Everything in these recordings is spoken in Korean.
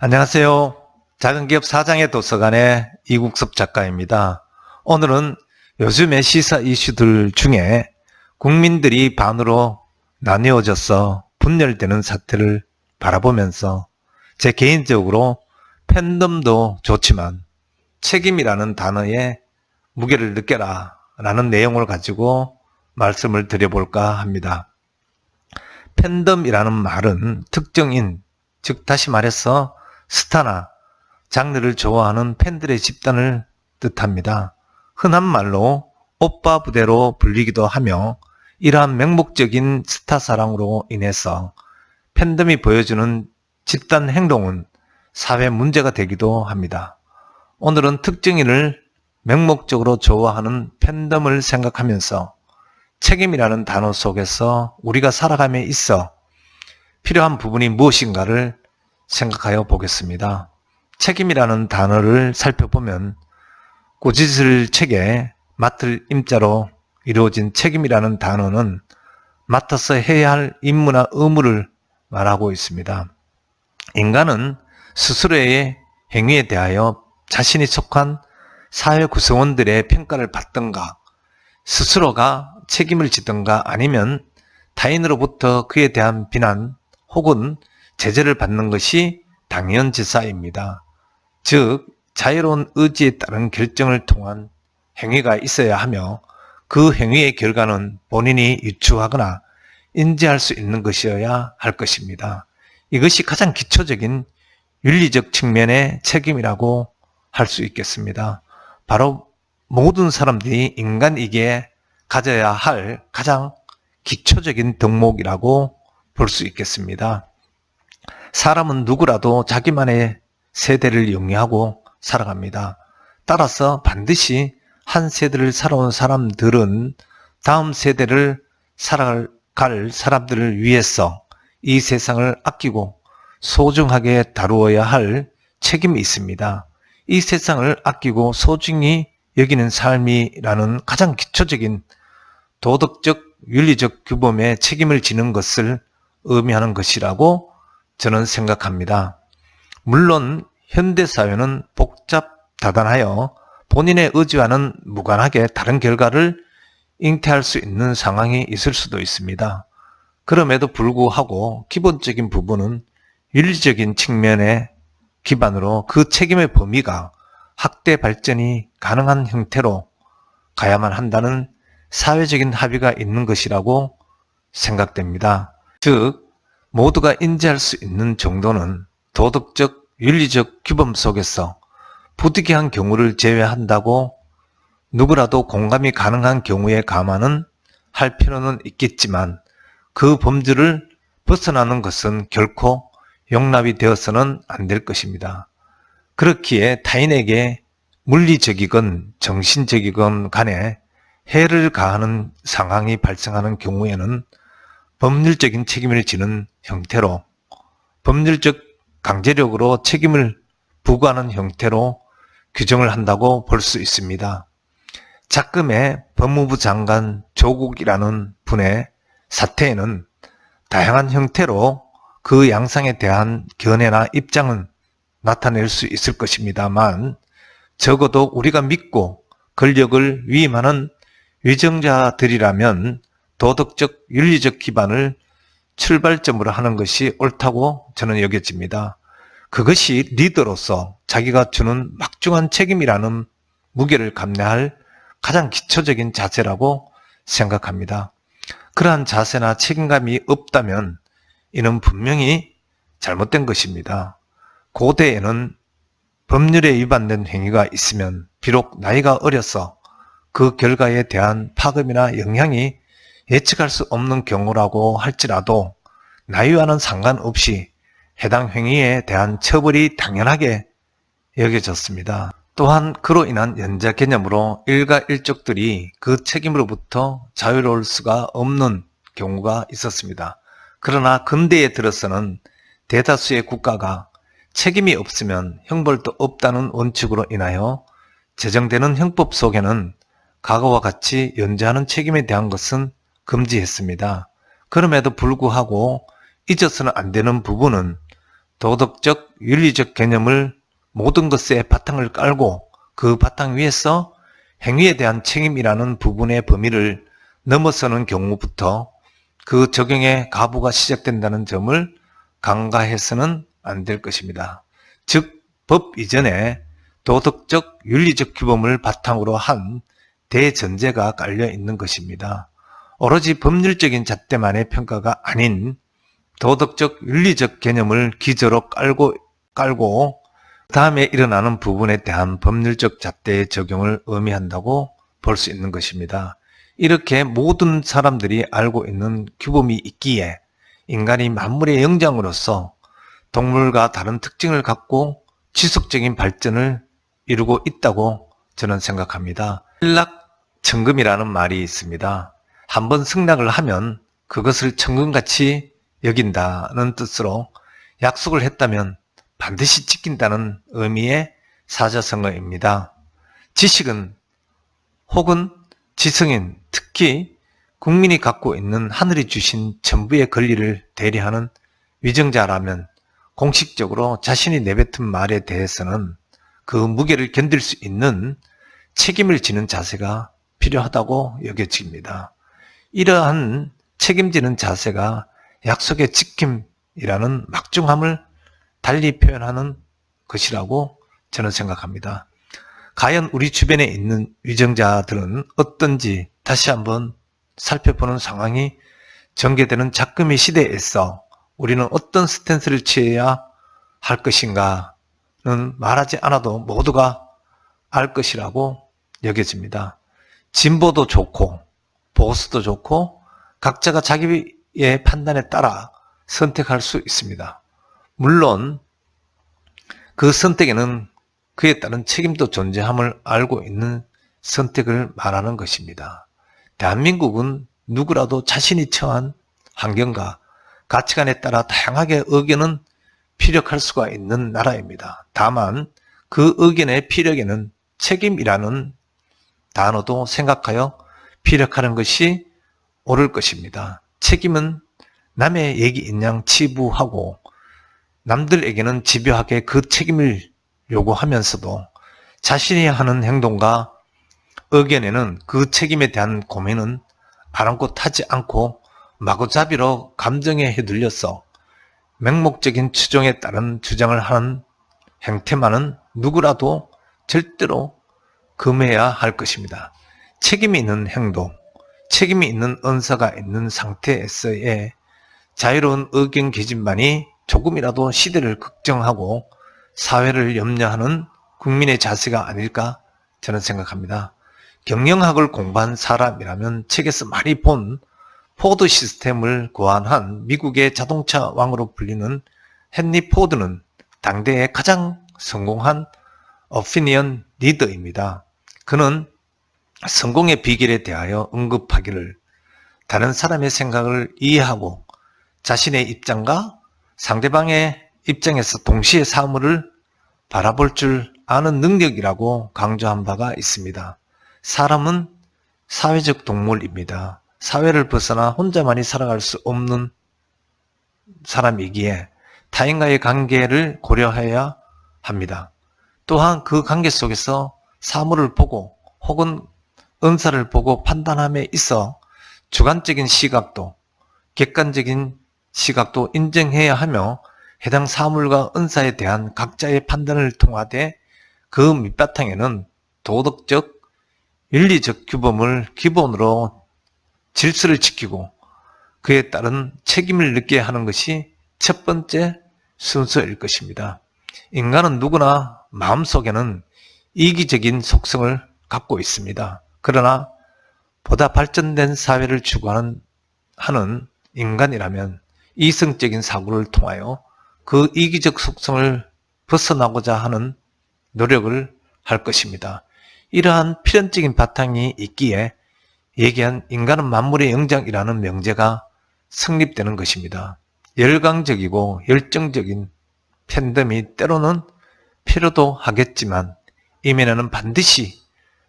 안녕하세요. 작은기업 사장의 도서관의 이국섭 작가입니다. 오늘은 요즘의 시사 이슈들 중에 국민들이 반으로 나뉘어져서 분열되는 사태를 바라보면서 제 개인적으로 팬덤도 좋지만 책임이라는 단어의 무게를 느껴라 라는 내용을 가지고 말씀을 드려볼까 합니다. 팬덤이라는 말은 특정인, 즉 다시 말해서 스타나 장르를 좋아하는 팬들의 집단을 뜻합니다. 흔한 말로 오빠 부대로 불리기도 하며 이러한 맹목적인 스타 사랑으로 인해서 팬덤이 보여주는 집단 행동은 사회 문제가 되기도 합니다. 오늘은 특정인을 맹목적으로 좋아하는 팬덤을 생각하면서 책임이라는 단어 속에서 우리가 살아감에 있어 필요한 부분이 무엇인가를 생각하여 보겠습니다. 책임이라는 단어를 살펴보면 꾸짖을 책에 맡을 임자로 이루어진 책임이라는 단어는 맡아서 해야 할 임무나 의무를 말하고 있습니다. 인간은 스스로의 행위에 대하여 자신이 속한 사회 구성원들의 평가를 받든가 스스로가 책임을 지든가 아니면 타인으로부터 그에 대한 비난 혹은 제재를 받는 것이 당연지사입니다. 즉 자유로운 의지에 따른 결정을 통한 행위가 있어야 하며 그 행위의 결과는 본인이 유추하거나 인지할 수 있는 것이어야 할 것입니다. 이것이 가장 기초적인 윤리적 측면의 책임이라고 할 수 있겠습니다. 바로 모든 사람들이 인간이기에 가져야 할 가장 기초적인 덕목이라고 볼 수 있겠습니다. 사람은 누구라도 자기만의 세대를 영위하고 살아갑니다. 따라서 반드시 한 세대를 살아온 사람들은 다음 세대를 살아갈 사람들을 위해서 이 세상을 아끼고 소중하게 다루어야 할 책임이 있습니다. 이 세상을 아끼고 소중히 여기는 삶이라는 가장 기초적인 도덕적, 윤리적 규범에 책임을 지는 것을 의미하는 것이라고 저는 생각합니다. 물론 현대사회는 복잡다단하여 본인의 의지와는 무관하게 다른 결과를 잉태할 수 있는 상황이 있을 수도 있습니다. 그럼에도 불구하고 기본적인 부분은 윤리적인 측면의 기반으로 그 책임의 범위가 학대 발전이 가능한 형태로 가야만 한다는 사회적인 합의가 있는 것이라고 생각됩니다. 즉 모두가 인지할 수 있는 정도는 도덕적, 윤리적 규범 속에서 부득이한 경우를 제외한다고 누구라도 공감이 가능한 경우에 감안은 할 필요는 있겠지만 그 범주를 벗어나는 것은 결코 용납이 되어서는 안 될 것입니다. 그렇기에 타인에게 물리적이건 정신적이건 간에 해를 가하는 상황이 발생하는 경우에는 법률적인 책임을 지는 형태로 법률적 강제력으로 책임을 부과하는 형태로 규정을 한다고 볼 수 있습니다. 작금의 법무부 장관 조국이라는 분의 사태에는 다양한 형태로 그 양상에 대한 견해나 입장은 나타낼 수 있을 것입니다만 적어도 우리가 믿고 권력을 위임하는 위정자들이라면 도덕적, 윤리적 기반을 출발점으로 하는 것이 옳다고 저는 여겨집니다. 그것이 리더로서 자기가 주는 막중한 책임이라는 무게를 감내할 가장 기초적인 자세라고 생각합니다. 그러한 자세나 책임감이 없다면 이는 분명히 잘못된 것입니다. 고대에는 법률에 위반된 행위가 있으면 비록 나이가 어려서 그 결과에 대한 파급이나 영향이 예측할 수 없는 경우라고 할지라도 나이와는 상관없이 해당 행위에 대한 처벌이 당연하게 여겨졌습니다. 또한 그로 인한 연좌 개념으로 일가일족들이 그 책임으로부터 자유로울 수가 없는 경우가 있었습니다. 그러나 근대에 들어서는 대다수의 국가가 책임이 없으면 형벌도 없다는 원칙으로 인하여 제정되는 형법 속에는 과거와 같이 연좌하는 책임에 대한 것은 금지했습니다. 그럼에도 불구하고 잊어서는 안 되는 부분은 도덕적, 윤리적 개념을 모든 것에 바탕을 깔고 그 바탕 위에서 행위에 대한 책임이라는 부분의 범위를 넘어서는 경우부터 그 적용의 가부가 시작된다는 점을 간과해서는 안 될 것입니다. 즉, 법 이전에 도덕적, 윤리적 규범을 바탕으로 한 대전제가 깔려 있는 것입니다. 오로지 법률적인 잣대만의 평가가 아닌 도덕적, 윤리적 개념을 기저로 깔고 다음에 일어나는 부분에 대한 법률적 잣대의 적용을 의미한다고 볼 수 있는 것입니다. 이렇게 모든 사람들이 알고 있는 규범이 있기에 인간이 만물의 영장으로서 동물과 다른 특징을 갖고 지속적인 발전을 이루고 있다고 저는 생각합니다. 일락천금이라는 말이 있습니다. 한번 승낙을 하면 그것을 천금같이 여긴다는 뜻으로 약속을 했다면 반드시 지킨다는 의미의 사자성어입니다. 지식은 혹은 지성인, 특히 국민이 갖고 있는 하늘이 주신 전부의 권리를 대리하는 위정자라면 공식적으로 자신이 내뱉은 말에 대해서는 그 무게를 견딜 수 있는 책임을 지는 자세가 필요하다고 여겨집니다. 이러한 책임지는 자세가 약속의 지킴이라는 막중함을 달리 표현하는 것이라고 저는 생각합니다. 과연 우리 주변에 있는 위정자들은 어떤지 다시 한번 살펴보는 상황이 전개되는 작금의 시대에서 우리는 어떤 스탠스를 취해야 할 것인가는 말하지 않아도 모두가 알 것이라고 여겨집니다. 진보도 좋고 보수도 좋고 각자가 자기의 판단에 따라 선택할 수 있습니다. 물론 그 선택에는 그에 따른 책임도 존재함을 알고 있는 선택을 말하는 것입니다. 대한민국은 누구라도 자신이 처한 환경과 가치관에 따라 다양하게 의견은 피력할 수가 있는 나라입니다. 다만 그 의견의 피력에는 책임이라는 단어도 생각하여 피력하는 것이 옳을 것입니다. 책임은 남의 얘기인 양 치부하고 남들에게는 집요하게 그 책임을 요구하면서도 자신이 하는 행동과 의견에는 그 책임에 대한 고민은 아랑곳하지 않고 마구잡이로 감정에 휘둘려서 맹목적인 추종에 따른 주장을 하는 행태만은 누구라도 절대로 금해야 할 것입니다. 책임이 있는 행동, 책임이 있는 언사가 있는 상태에서의 자유로운 의견 개진만이 조금이라도 시대를 걱정하고 사회를 염려하는 국민의 자세가 아닐까 저는 생각합니다. 경영학을 공부한 사람이라면 책에서 많이 본 포드 시스템을 고안한 미국의 자동차 왕으로 불리는 헨리 포드는 당대의 가장 성공한 오피니언 리더입니다. 그는 성공의 비결에 대하여 언급하기를 다른 사람의 생각을 이해하고 자신의 입장과 상대방의 입장에서 동시에 사물을 바라볼 줄 아는 능력이라고 강조한 바가 있습니다. 사람은 사회적 동물입니다. 사회를 벗어나 혼자만이 살아갈 수 없는 사람이기에 타인과의 관계를 고려해야 합니다. 또한 그 관계 속에서 사물을 보고 혹은 은사를 보고 판단함에 있어 주관적인 시각도 객관적인 시각도 인정해야 하며 해당 사물과 은사에 대한 각자의 판단을 통하되 그 밑바탕에는 도덕적, 윤리적 규범을 기본으로 질서를 지키고 그에 따른 책임을 느껴야 하는 것이 첫 번째 순서일 것입니다. 인간은 누구나 마음속에는 이기적인 속성을 갖고 있습니다. 그러나 보다 발전된 사회를 추구하는 인간이라면 이성적인 사고를 통하여 그 이기적 속성을 벗어나고자 하는 노력을 할 것입니다. 이러한 필연적인 바탕이 있기에 얘기한 인간은 만물의 영장이라는 명제가 성립되는 것입니다. 열광적이고 열정적인 팬덤이 때로는 필요도 하겠지만 이면에는 반드시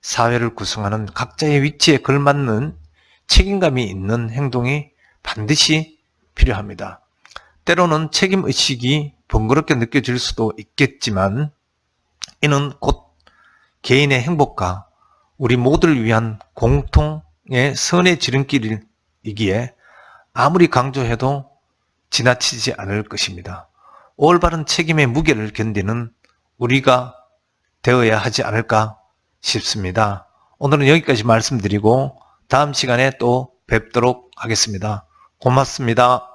사회를 구성하는 각자의 위치에 걸맞는 책임감이 있는 행동이 반드시 필요합니다. 때로는 책임의식이 번거롭게 느껴질 수도 있겠지만 이는 곧 개인의 행복과 우리 모두를 위한 공통의 선의 지름길이기에 아무리 강조해도 지나치지 않을 것입니다. 올바른 책임의 무게를 견디는 우리가 되어야 하지 않을까 싶습니다. 오늘은 여기까지 말씀드리고 다음 시간에 또 뵙도록 하겠습니다. 고맙습니다.